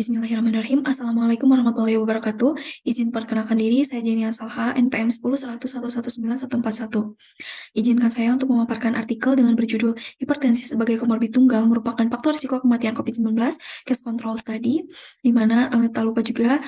Bismillahirrahmanirrahim. Assalamualaikum warahmatullahi wabarakatuh. Izin perkenalkan diri, saya Jenia Salha, NPM 10.111.9.141. Izinkan saya untuk memaparkan artikel dengan berjudul Hipertensi sebagai komorbid tunggal merupakan faktor risiko kematian COVID-19, Case Control Study, di mana tak lupa juga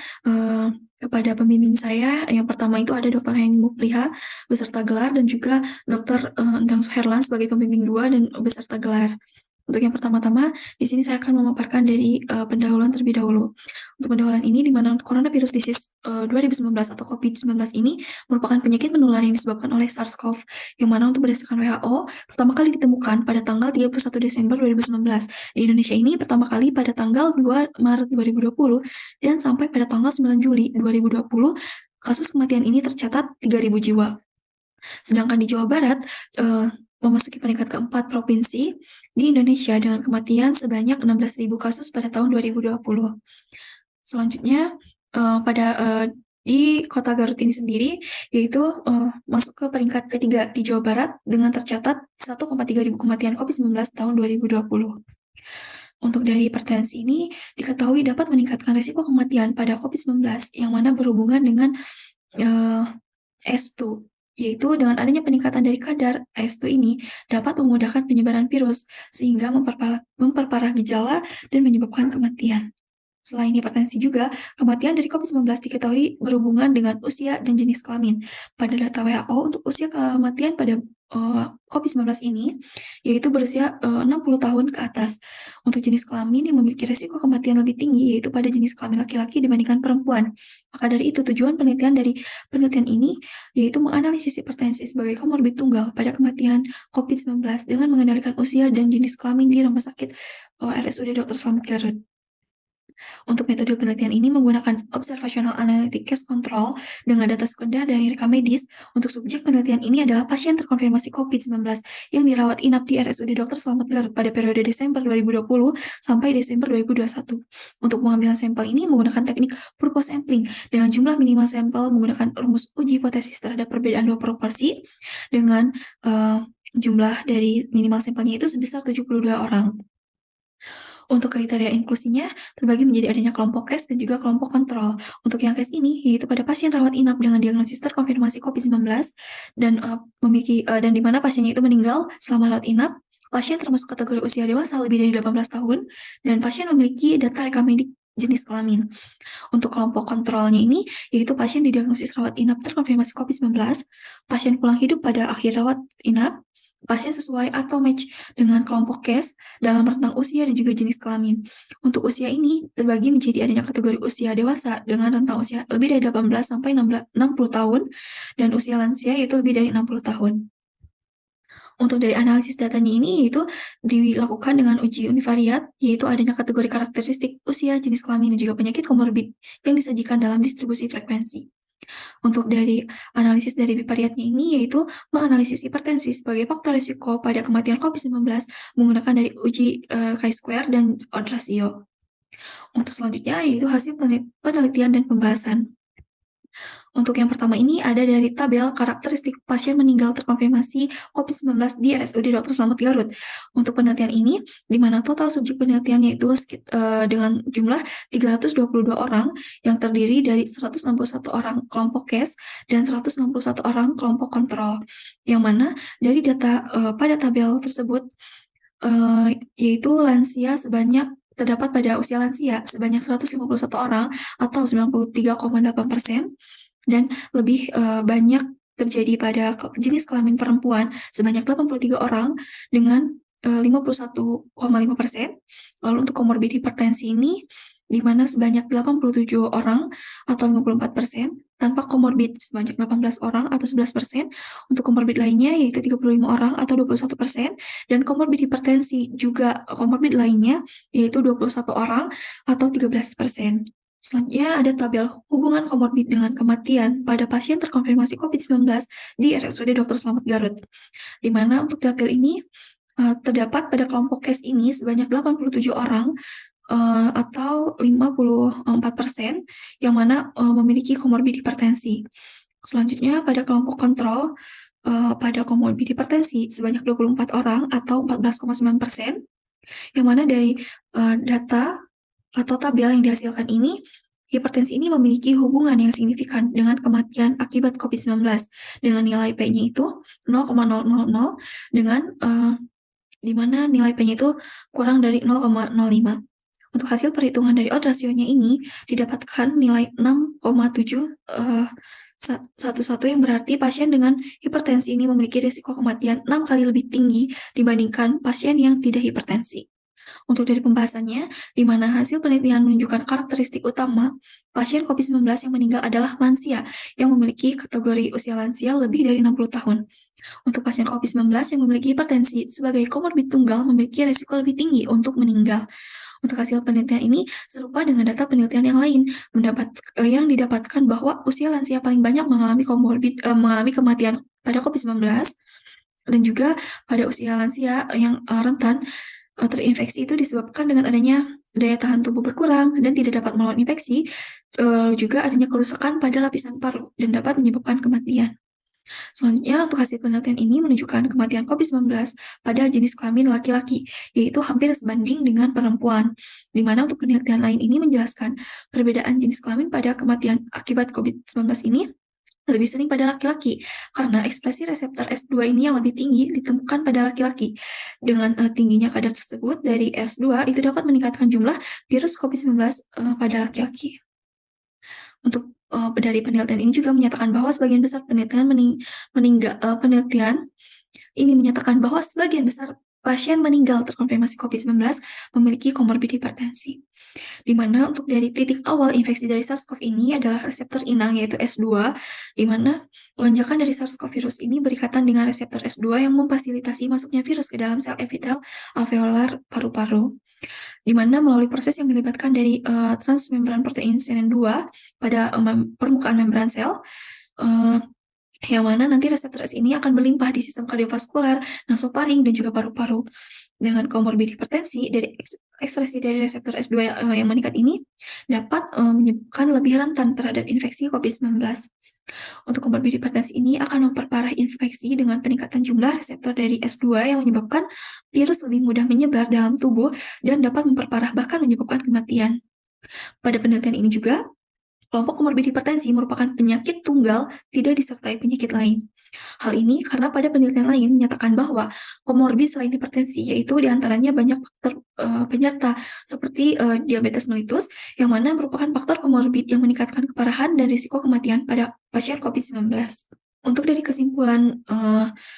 kepada pembimbing saya, yang pertama itu ada Dr. Heni Mupliha beserta gelar, dan juga Dr. Endang Suherlan sebagai pembimbing 2 dan beserta gelar. Untuk yang pertama-tama, di sini saya akan memaparkan dari pendahuluan terlebih dahulu. Untuk pendahuluan ini, di mana coronavirus disease 2019 atau COVID-19 ini merupakan penyakit menular yang disebabkan oleh SARS-CoV, yang mana untuk berdasarkan WHO, pertama kali ditemukan pada tanggal 31 Desember 2019. Di Indonesia ini pertama kali pada tanggal 2 Maret 2020, dan sampai pada tanggal 9 Juli 2020, kasus kematian ini tercatat 3.000 jiwa. Sedangkan di Jawa Barat, memasuki peringkat keempat provinsi di Indonesia dengan kematian sebanyak 16.000 kasus pada tahun 2020. Selanjutnya, di kota Garut ini sendiri, yaitu masuk ke peringkat ketiga di Jawa Barat dengan tercatat 1,3 ribu kematian COVID-19 tahun 2020. Untuk dari hipertensi ini diketahui dapat meningkatkan risiko kematian pada COVID-19 yang mana berhubungan dengan ACE2, yaitu dengan adanya peningkatan dari kadar ACE2 ini dapat memudahkan penyebaran virus sehingga memperparah gejala dan menyebabkan kematian. Selain hipertensi juga, kematian dari COVID-19 diketahui berhubungan dengan usia dan jenis kelamin. Pada data WHO, untuk usia kematian pada COVID-19 ini, yaitu berusia 60 tahun ke atas. Untuk jenis kelamin yang memiliki risiko kematian lebih tinggi, yaitu pada jenis kelamin laki-laki dibandingkan perempuan. Maka dari itu, tujuan penelitian dari penelitian ini, yaitu menganalisis hipertensi sebagai komorbid tunggal pada kematian COVID-19 dengan mengendalikan usia dan jenis kelamin di Rumah Sakit RSUD Dr. Slamet Garut. Untuk metode penelitian ini menggunakan observational analytic case control dengan data sekunder dari rekam medis. Untuk subjek penelitian ini adalah pasien terkonfirmasi COVID-19 yang dirawat inap di RSUD Dr. Slamet Garut pada periode Desember 2020 sampai Desember 2021. Untuk pengambilan sampel ini menggunakan teknik purpose sampling dengan jumlah minimal sampel menggunakan rumus uji hipotesis terhadap perbedaan dua proporsi dengan jumlah dari minimal sampelnya itu sebesar 72 orang. Untuk kriteria inklusinya terbagi menjadi adanya kelompok case dan juga kelompok kontrol. Untuk yang case ini yaitu pada pasien rawat inap dengan diagnosis terkonfirmasi COVID-19 dan dan di mana pasiennya itu meninggal selama rawat inap, pasien termasuk kategori usia dewasa lebih dari 18 tahun, dan pasien memiliki data rekam medik jenis kelamin. Untuk kelompok kontrolnya ini, yaitu pasien didiagnosis rawat inap terkonfirmasi COVID-19, pasien pulang hidup pada akhir rawat inap, pasien sesuai atau match dengan kelompok case dalam rentang usia dan juga jenis kelamin. Untuk usia ini terbagi menjadi adanya kategori usia dewasa dengan rentang usia lebih dari 18 sampai 60 tahun, dan usia lansia yaitu lebih dari 60 tahun. Untuk dari analisis datanya ini yaitu dilakukan dengan uji univariat, yaitu adanya kategori karakteristik usia, jenis kelamin, dan juga penyakit komorbid yang disajikan dalam distribusi frekuensi. Untuk dari analisis dari bivariatnya ini yaitu menganalisis hipertensi sebagai faktor risiko pada kematian COVID-19 menggunakan dari uji chi-square dan odds ratio. Untuk selanjutnya yaitu hasil penelitian dan pembahasan. Untuk yang pertama ini ada dari tabel karakteristik pasien meninggal terkonfirmasi COVID-19 di RSUD Dr. Slamet Garut. Untuk penelitian ini, di mana total subjek penelitiannya itu dengan jumlah 322 orang yang terdiri dari 161 orang kelompok case dan 161 orang kelompok kontrol. Yang mana dari data pada tabel tersebut yaitu terdapat pada usia lansia sebanyak 151 orang atau 93,8%, dan lebih banyak terjadi pada jenis kelamin perempuan sebanyak 83 orang dengan 51,5%. Lalu untuk komorbid hipertensi ini di mana sebanyak 87 orang atau 54%, tanpa komorbid sebanyak 18 orang atau 11%, untuk komorbid lainnya yaitu 35 orang atau 21%, dan komorbid hipertensi juga komorbid lainnya yaitu 21 orang atau 13%. Selanjutnya ada tabel hubungan komorbid dengan kematian pada pasien terkonfirmasi COVID-19 di RSUD Dr. Slamet Garut, di mana untuk tabel ini terdapat pada kelompok case ini sebanyak 87 orang atau 54% yang mana memiliki komorbid hipertensi. Selanjutnya pada kelompok kontrol pada komorbid hipertensi sebanyak 24 orang atau 14,9%, yang mana dari data atau tabel yang dihasilkan ini, hipertensi ini memiliki hubungan yang signifikan dengan kematian akibat COVID-19 dengan nilai P-nya itu 0,000 dengan di mana nilai P-nya itu kurang dari 0,05. Untuk hasil perhitungan dari odds ratio-nya ini didapatkan nilai 6,7 satu yang berarti pasien dengan hipertensi ini memiliki risiko kematian 6 kali lebih tinggi dibandingkan pasien yang tidak hipertensi. Untuk dari pembahasannya, di mana hasil penelitian menunjukkan karakteristik utama pasien COVID-19 yang meninggal adalah lansia yang memiliki kategori usia lansia lebih dari 60 tahun. Untuk pasien COVID-19 yang memiliki hipertensi sebagai komorbid tunggal memiliki risiko lebih tinggi untuk meninggal. Untuk hasil penelitian ini serupa dengan data penelitian yang lain, yang didapatkan bahwa usia lansia paling banyak mengalami kematian pada COVID-19 dan juga pada usia lansia yang rentan terinfeksi itu disebabkan dengan adanya daya tahan tubuh berkurang dan tidak dapat melawan infeksi, juga adanya kerusakan pada lapisan paru dan dapat menyebabkan kematian. Selanjutnya, untuk hasil penelitian ini menunjukkan kematian COVID-19 pada jenis kelamin laki-laki, yaitu hampir sebanding dengan perempuan. Di mana untuk penelitian lain ini menjelaskan perbedaan jenis kelamin pada kematian akibat COVID-19 ini lebih sering pada laki-laki, karena ekspresi reseptor S2 ini yang lebih tinggi ditemukan pada laki-laki. Dengan tingginya kadar tersebut dari S2 itu dapat meningkatkan jumlah virus COVID-19 pada laki-laki. Untuk dari penelitian ini juga menyatakan bahwa sebagian besar penelitian ini menyatakan bahwa sebagian besar pasien meninggal terkonfirmasi COVID-19 memiliki komorbid hipertensi. Di mana untuk dari titik awal infeksi dari SARS-CoV ini adalah reseptor inang yaitu S2, di mana lonjakan dari SARS-CoV virus ini berikatan dengan reseptor S2 yang memfasilitasi masuknya virus ke dalam sel epitel alveolar paru-paru. Di mana melalui proses yang melibatkan dari transmembran protein CNN2 pada permukaan membran sel, yang mana nanti reseptor S ini akan berlimpah di sistem kardiovaskular, nasofaring, dan juga paru-paru. Dengan komorbid hipertensi, dari ekspresi dari reseptor S2 yang meningkat ini dapat menyebabkan lebih rentan terhadap infeksi COVID-19. Untuk komorbid hipertensi ini akan memperparah infeksi dengan peningkatan jumlah reseptor dari S2 yang menyebabkan virus lebih mudah menyebar dalam tubuh dan dapat memperparah bahkan menyebabkan kematian. Pada penelitian ini juga, kelompok komorbid hipertensi merupakan penyakit tunggal tidak disertai penyakit lain. Hal ini karena pada penelitian lain menyatakan bahwa komorbid selain hipertensi yaitu diantaranya banyak faktor penyerta seperti diabetes mellitus yang mana merupakan faktor komorbid yang meningkatkan keparahan dan risiko kematian pada pasien COVID-19. Untuk dari kesimpulan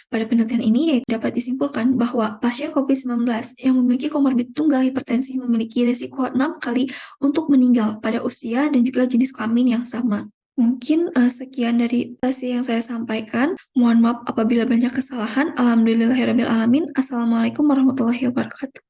pada penelitian ini dapat disimpulkan bahwa pasien COVID-19 yang memiliki komorbid tunggal hipertensi memiliki risiko 6 kali untuk meninggal pada usia dan juga jenis kelamin yang sama. Mungkin sekian dari presentasi yang saya sampaikan. Mohon maaf apabila banyak kesalahan. Alhamdulillahirrabbilalamin. Assalamualaikum warahmatullahi wabarakatuh.